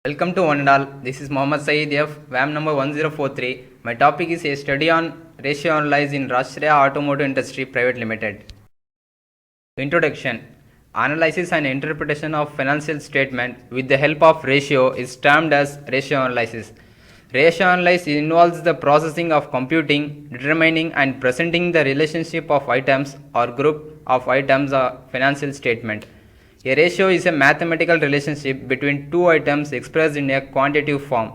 Welcome to one and all. This is Mohammad Saeed F. WAM number 1043. My topic is a study on ratio analysis in Rashtriya Automotive Industry Private Limited. Introduction. Analysis and interpretation of financial statement with the help of ratio is termed as ratio analysis. Ratio analysis involves the processing of computing, determining and presenting the relationship of items or group of items or financial statement. A ratio is a mathematical relationship between two items expressed in a quantitative form.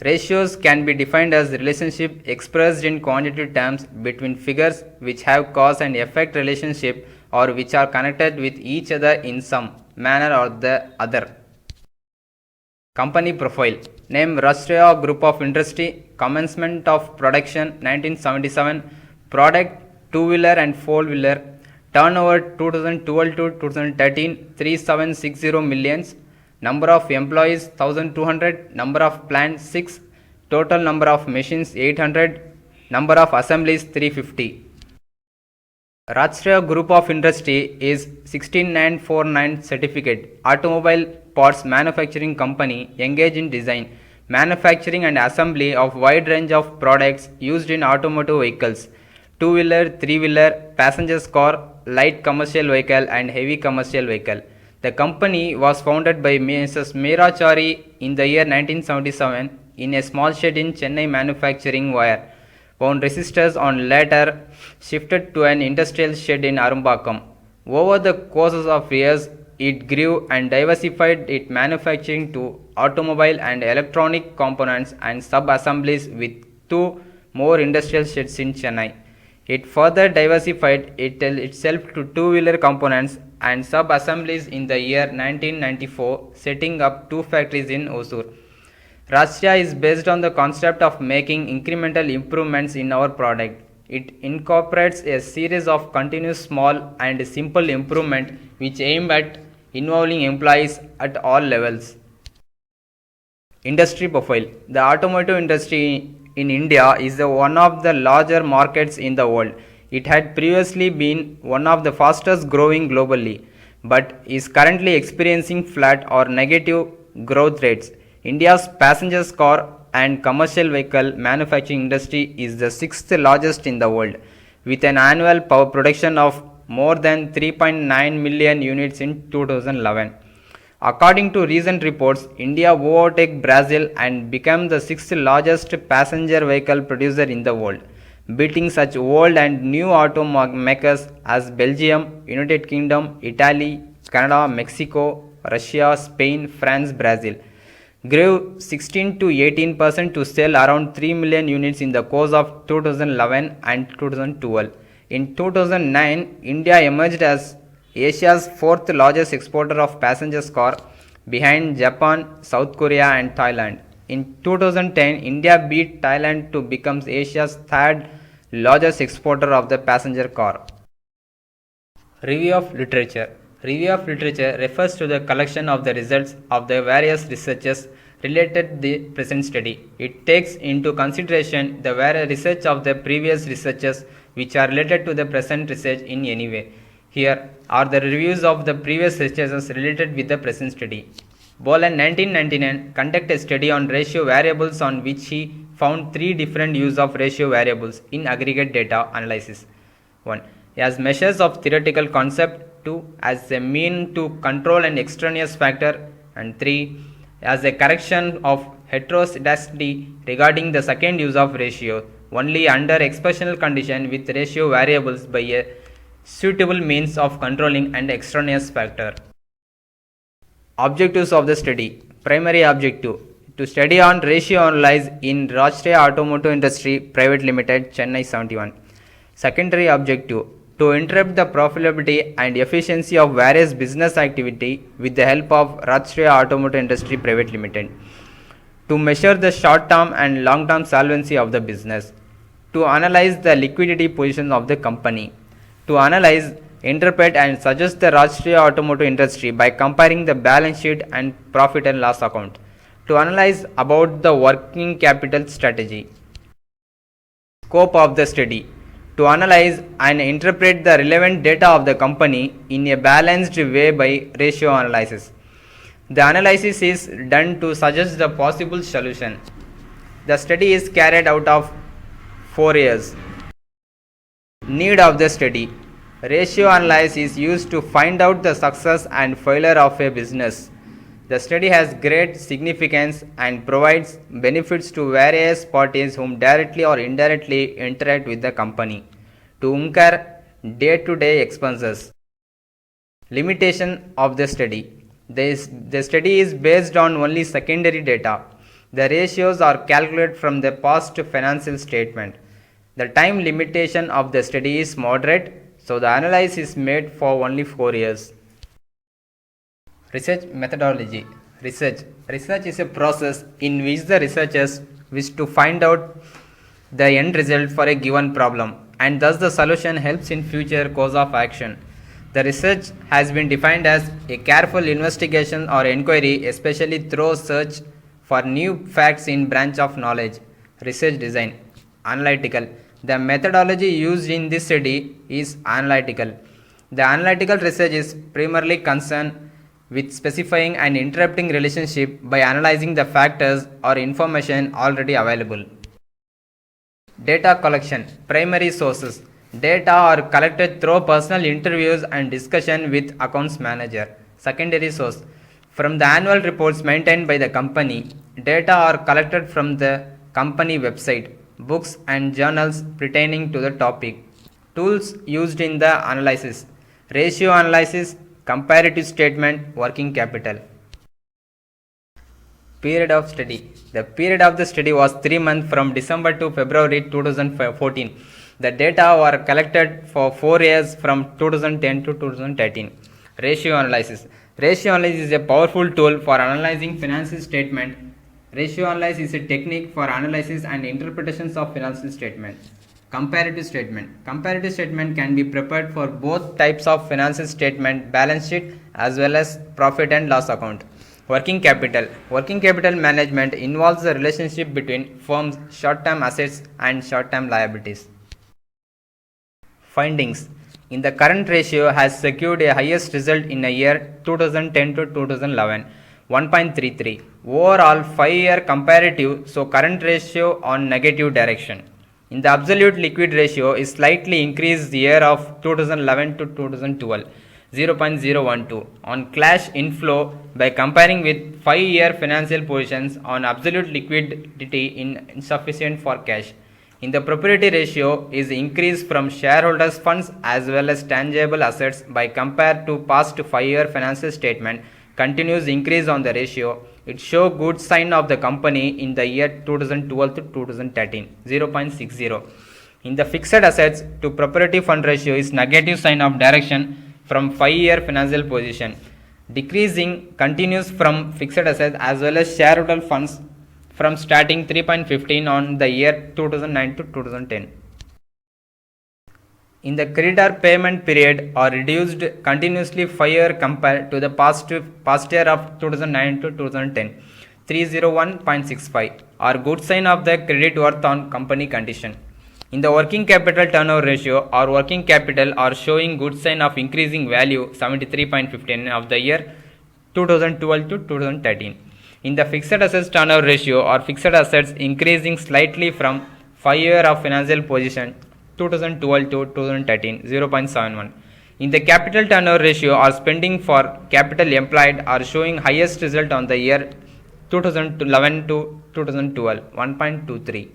Ratios can be defined as relationship expressed in quantitative terms between figures which have cause and effect relationship or which are connected with each other in some manner or the other. Company profile. Name Rashtriya Group of Industry. Commencement of production 1977. Product two-wheeler and four-wheeler. Turnover 2012 to 2013 3760 millions. Number of employees 1200. Number of plants 6. Total number of machines 800. Number of assemblies 350. Rashtriya Group of Industry is 16949 certificate automobile parts manufacturing company engaged in design, manufacturing and assembly of wide range of products used in automotive vehicles, two-wheeler, three-wheeler, passenger car, light commercial vehicle and heavy commercial vehicle. The company was founded by Mrs. Meerachari in the year 1977 in a small shed in Chennai manufacturing wire. Wound resistors on later shifted to an industrial shed in Arumbakam. Over the courses of years, it grew and diversified its manufacturing to automobile and electronic components and sub-assemblies with two more industrial sheds in Chennai. It further diversified itself to two-wheeler components and sub-assemblies in the year 1994, setting up two factories in Hosur. Rashtriya is based on the concept of making incremental improvements in our product. It incorporates a series of continuous small and simple improvements which aim at involving employees at all levels. Industry profile. The automotive industry in India is one of the larger markets in the world. It had previously been one of the fastest growing globally, but is currently experiencing flat or negative growth rates. India's passenger car and commercial vehicle manufacturing industry is the sixth largest in the world, with an annual power production of more than 3.9 million units in 2011. According to recent reports, India overtook Brazil and became the sixth largest passenger vehicle producer in the world, beating such old and new automakers as Belgium, United Kingdom, Italy, Canada, Mexico, Russia, Spain, France, Brazil. Grew 16 to 18% to sell around 3 million units in the course of 2011 and 2012. In 2009, India emerged as Asia's fourth largest exporter of passenger car, behind Japan, South Korea and Thailand. In 2010, India beat Thailand to become Asia's third largest exporter of the passenger car. Review of literature. Review of literature refers to the collection of the results of the various researches related to the present study. It takes into consideration the various research of the previous researches which are related to the present research in any way. Here are the reviews of the previous researches related with the present study. Boland 1999 conducted a study on ratio variables on which he found three different use of ratio variables in aggregate data analysis. 1. As measures of theoretical concept. 2. As a mean to control an extraneous factor. And 3. As a correction of heteroscedasticity regarding the second use of ratio only under expressional condition with ratio variables by a suitable means of controlling an extraneous factor. Objectives of the study. Primary objective to study on ratio analysis in Rashtriya Automotive Industry Private Limited, Chennai 71. Secondary objective to interpret the profitability and efficiency of various business activity with the help of Rashtriya Automotive Industry Private Limited. To measure the short-term and long-term solvency of the business. To analyze the liquidity position of the company. To analyze, interpret and suggest the Rashtriya Automotive Industry by comparing the balance sheet and profit and loss account. To analyze about the working capital strategy. Scope of the study. To analyze and interpret the relevant data of the company in a balanced way by ratio analysis. The analysis is done to suggest the possible solution. The study is carried out of 4 years. Need of the study. Ratio analysis is used to find out the success and failure of a business. The study has great significance and provides benefits to various parties whom directly or indirectly interact with the company to incur day-to-day expenses. Limitation of the study. The study is based on only secondary data. The ratios are calculated from the past financial statement. The time limitation of the study is moderate, so the analysis is made for only 4 years. Research methodology. Research is a process in which the researchers wish to find out the end result for a given problem, and thus the solution helps in future course of action. The research has been defined as a careful investigation or inquiry, especially through search for new facts in branch of knowledge. Research design. Analytical. The methodology used in this study is analytical. The analytical research is primarily concerned with specifying and interpreting relationship by analyzing the factors or information already available. Data collection. Primary sources. Data are collected through personal interviews and discussion with accounts manager. Secondary source. From the annual reports maintained by the company, data are collected from the company website, books and journals pertaining to the topic. Tools used in the analysis. Ratio analysis, comparative statement, working capital. Period of study. The period of the study was 3 months from December to February 2014. The data were collected for 4 years from 2010 to 2013. Ratio analysis. Ratio analysis is a powerful tool for analyzing financial statement. Ratio analysis is a technique for analysis and interpretations of financial statement. Comparative statement. Comparative statement can be prepared for both types of financial statement, balance sheet as well as profit and loss account. Working capital. Working capital management involves the relationship between firms' short-term assets and short-term liabilities. Findings. In the current ratio has secured a highest result in the year 2010 to 2011, 1.33. Overall 5-year comparative, so current ratio on negative direction. In the absolute liquid ratio is slightly increased the year of 2011 to 2012, 0.012 on cash inflow by comparing with 5-year financial positions on absolute liquidity insufficient for cash. In the propriety ratio is increased from shareholders funds as well as tangible assets by compared to past 5-year financial statement. Continuous increase on the ratio. It show good sign of the company in the year 2012 to 2013, 0.60. In the fixed assets to property fund ratio is negative sign of direction from 5-year financial position. Decreasing continues from fixed assets as well as shareholder funds from starting 3.15 on the year 2009 to 2010. In the creditor payment period are reduced continuously 5 year compared to the past year of 2009 to 2010, 301.65 are good sign of the credit worth on company condition. In the working capital turnover ratio or working capital are showing good sign of increasing value 73.15 of the year 2012 to 2013. In the fixed assets turnover ratio or fixed assets increasing slightly from 5 year of financial position 2012 to 2013, 0.71. In the capital turnover ratio or spending for capital employed are showing highest result on the year 2011 to 2012, 1.23.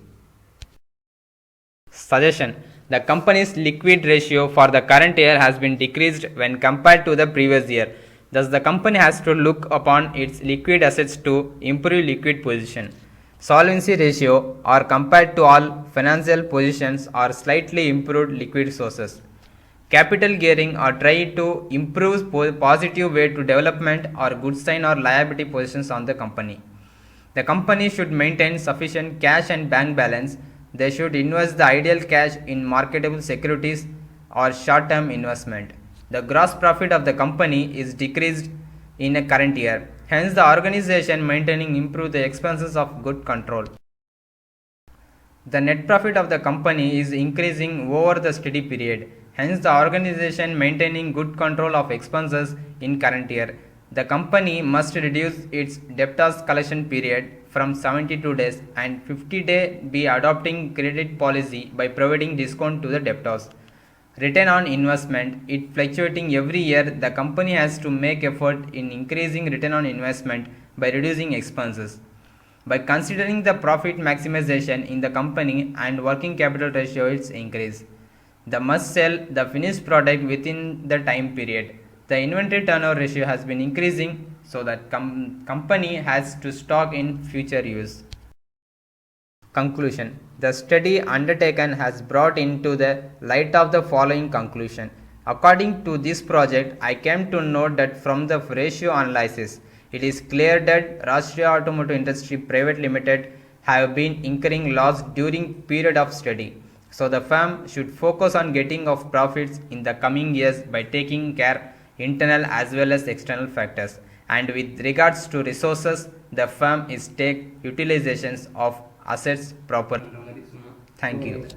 Suggestion. The company's liquid ratio for the current year has been decreased when compared to the previous year. Thus, the company has to look upon its liquid assets to improve liquid position. Solvency ratio or compared to all financial positions are slightly improved liquid sources. Capital gearing or try to improve positive way to development or good sign or liability positions on the company. The company should maintain sufficient cash and bank balance. They should invest the ideal cash in marketable securities or short-term investment. The gross profit of the company is decreased in a current year. Hence, the organization maintaining improve the expenses of good control. The net profit of the company is increasing over the steady period. Hence, the organization maintaining good control of expenses in current year. The company must reduce its debtors collection period from 72 days and 50 days be adopting credit policy by providing discount to the debtors. Return on investment, it fluctuating every year. The company has to make effort in increasing return on investment by reducing expenses. By considering the profit maximization in the company and working capital ratio its increase. The must sell the finished product within the time period. The inventory turnover ratio has been increasing so that company has to stock in future use. Conclusion. The study undertaken has brought into the light of the following conclusion. According to this project, I came to note that from the ratio analysis, it is clear that Rashtriya Automotive Industry Private Limited have been incurring loss during period of study. So the firm should focus on getting of profits in the coming years by taking care internal as well as external factors. And with regards to resources, the firm is take utilizations of assets properly. Thank you.